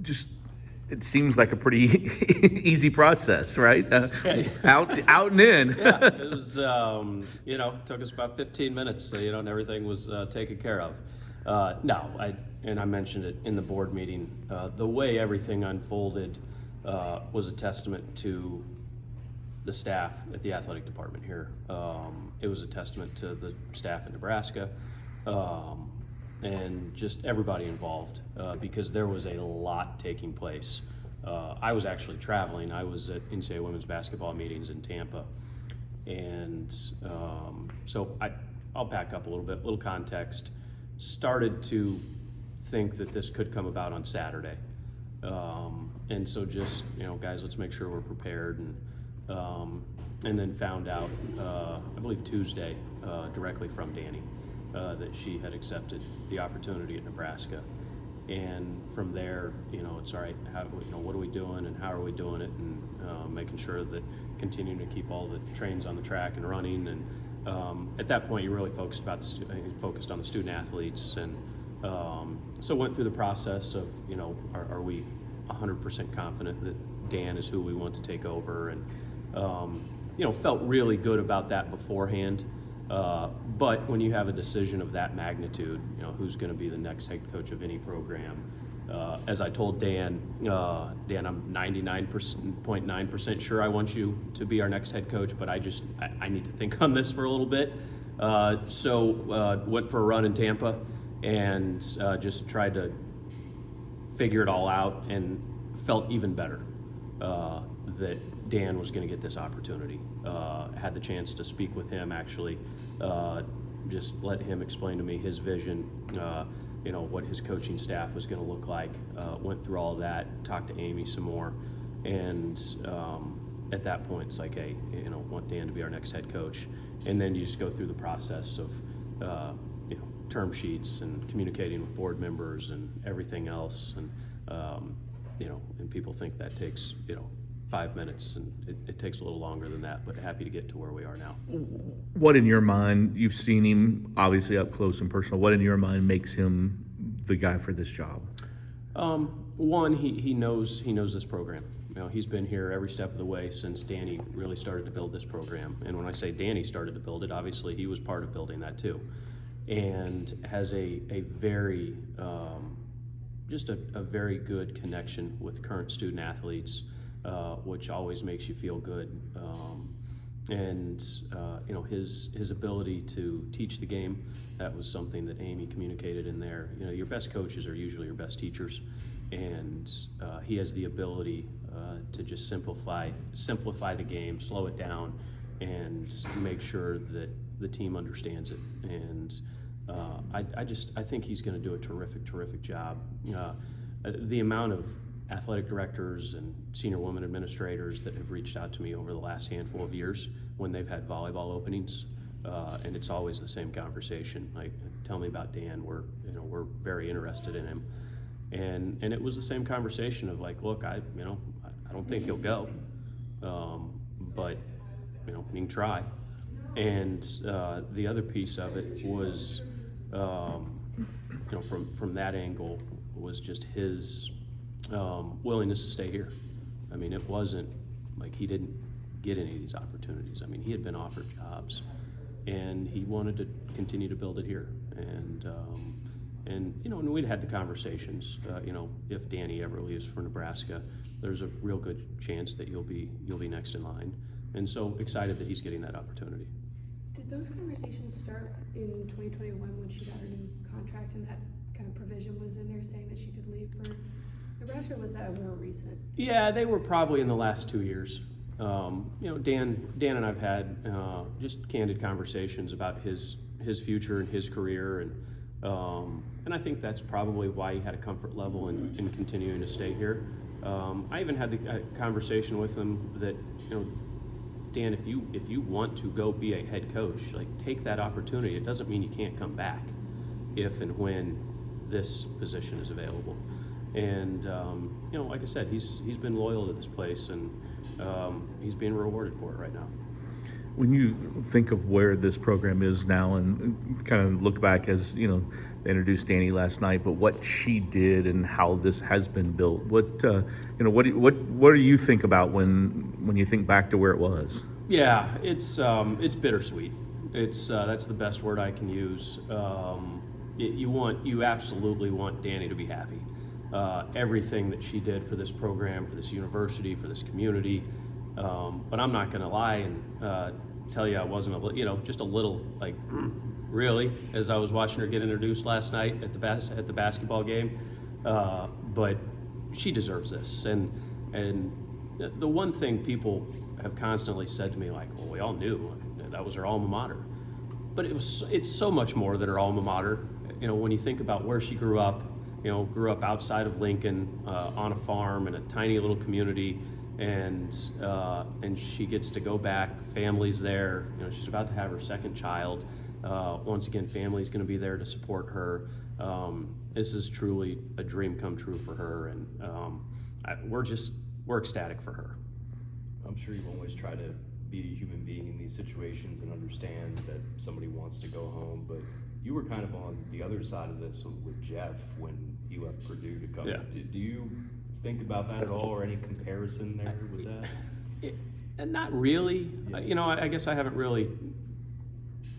just it seems like a pretty easy process, right? Out and in. Yeah, it was, took us about 15 minutes, and everything was taken care of. I mentioned it in the board meeting, the way everything unfolded was a testament to the staff at the athletic department here. It was a testament to the staff in Nebraska, and just everybody involved, because there was a lot taking place. I was actually traveling. I was at NCAA women's basketball meetings in Tampa, and so I'll back up a little context. Started to think that this could come about on Saturday, and so just guys, let's make sure we're prepared, and then found out I believe Tuesday directly from Danny that she had accepted the opportunity at Nebraska. And from there, it's all right. What are we doing, and how are we doing it, and making sure that continuing to keep all the trains on the track and running. And at that point, you're really focused on the student athletes, and so went through the process of, are we 100% confident that Dan is who we want to take over, and felt really good about that beforehand. But when you have a decision of that magnitude, who's going to be the next head coach of any program, as I told Dan, I'm 99.9% sure I want you to be our next head coach, but I need to think on this for a little bit. So went for a run in Tampa and just tried to figure it all out, and felt even better that Dan was going to get this opportunity. Had the chance to speak with him, actually, just let him explain to me his vision, what his coaching staff was going to look like. Went through all that, talked to Amy some more, and at that point it's like, hey, want Dan to be our next head coach. And then you just go through the process of term sheets and communicating with board members and everything else, and and people think that takes 5 minutes, and it takes a little longer than that, but happy to get to where we are now. What in your mind, you've seen him obviously up close and personal, what in your mind makes him the guy for this job? One, he knows this program. He's been here every step of the way since Danny really started to build this program. And when I say Danny started to build it, obviously he was part of building that too. And has a very, just a very good connection with current student athletes, which always makes you feel good. His ability to teach the game, that was something that Amy communicated in there. Your best coaches are usually your best teachers, and he has the ability to just simplify the game, slow it down, and make sure that the team understands it. And I think he's going to do a terrific job. The amount of athletic directors and senior women administrators that have reached out to me over the last handful of years when they've had volleyball openings, and it's always the same conversation. Like, tell me about Dan. We're very interested in him, and it was the same conversation of like, look, I don't think he'll go, but you can try. And the other piece of it was, from that angle, was just his willingness to stay here. I mean, it wasn't like he didn't get any of these opportunities. I mean, he had been offered jobs, and he wanted to continue to build it here. And and we'd had the conversations. If Danny ever leaves for Nebraska, there's a real good chance that you'll be next in line. And so excited that he's getting that opportunity. Did those conversations start in 2021 when she got her new contract and that kind of provision was in there saying that she could leave for Nebraska, or was that more recent? Yeah, they were probably in the last 2 years. Dan and I've had just candid conversations about his future and his career, and I think that's probably why he had a comfort level in continuing to stay here. I even had the conversation with him that, Dan, if you want to go be a head coach, like, take that opportunity. It doesn't mean you can't come back if and when this position is available. And like I said, he's been loyal to this place, and he's being rewarded for it right now. When you think of where this program is now and kind of look back as, you know, they introduced Danny last night, but what she did and how this has been built, what do you think about when you think back to where it was? Yeah, it's bittersweet. That's the best word I can use. You absolutely want Danny to be happy. Everything that she did for this program, for this university, for this community. But I'm not going to lie and tell you I wasn't just a little like, really, as I was watching her get introduced last night at the basketball game. But she deserves this. And the one thing people have constantly said to me, like, well, we all knew that was her alma mater. But it's so much more than her alma mater. You know, when you think about where she grew up outside of Lincoln, on a farm in a tiny little community. And she gets to go back. Family's there. You know, she's about to have her second child. Once again, family's going to be there to support her. This is truly a dream come true for her, and we're ecstatic for her. I'm sure you always try to be a human being in these situations and understand that somebody wants to go home, but you were kind of on the other side of this with Jeff when he left Purdue to come. Yeah. Do you think about that at all, or any comparison there with that? And not really. Yeah. You know, I guess I haven't really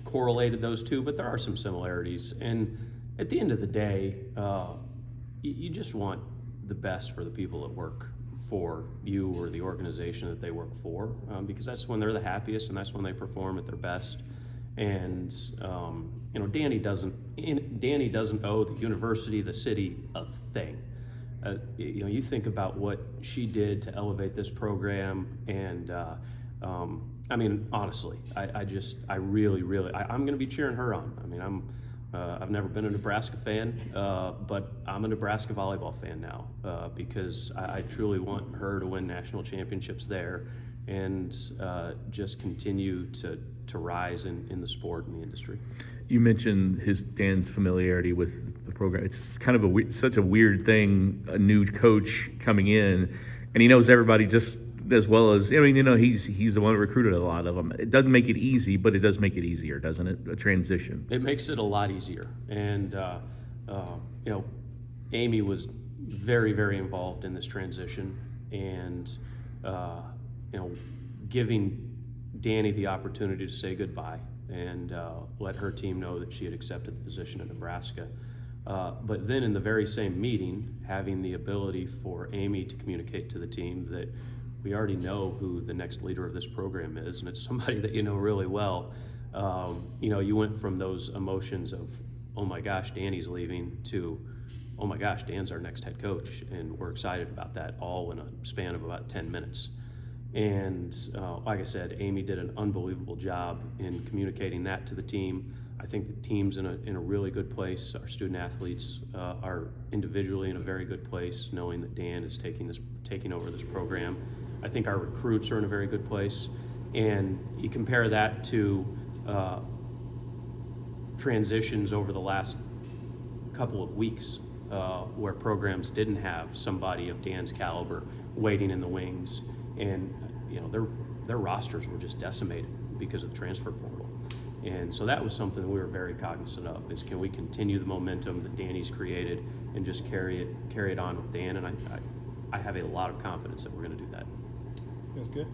correlated those two, but there are some similarities. And at the end of the day, you just want the best for the people that work for you or the organization that they work for, because that's when they're the happiest and that's when they perform at their best. And you know, Danny doesn't owe the university, the city, a thing. You know, you think about what she did to elevate this program, and I mean, honestly, I'm going to be cheering her on. I mean, I've never been a Nebraska fan, but I'm a Nebraska volleyball fan now, because I truly want her to win national championships there, and just continue to rise in the sport and the industry. You mentioned Dan's familiarity with the program. It's kind of such a weird thing, a new coach coming in, and he knows everybody just as well as, I mean, you know, he's the one that recruited a lot of them. It doesn't make it easy, but it does make it easier, doesn't it? A transition. It makes it a lot easier. And, you know, Amy was very, very involved in this transition, and, you know, giving Danny the opportunity to say goodbye and let her team know that she had accepted the position at Nebraska. But then in the very same meeting, having the ability for Amy to communicate to the team that we already know who the next leader of this program is, and it's somebody that you know really well. You know, you went from those emotions of, oh my gosh, Danny's leaving, to, oh my gosh, Dan's our next head coach, and we're excited about that, all in a span of about 10 minutes. And like I said, Amy did an unbelievable job in communicating that to the team. I think the team's in a really good place. Our student athletes are individually in a very good place, knowing that Dan is taking over this program. I think our recruits are in a very good place. And you compare that to transitions over the last couple of weeks, where programs didn't have somebody of Dan's caliber waiting in the wings, and you know, their rosters were just decimated because of the transfer portal. And so that was something we were very cognizant of, is can we continue the momentum that Danny's created and just carry it on with Dan. And I have a lot of confidence that we're going to do that. That's good.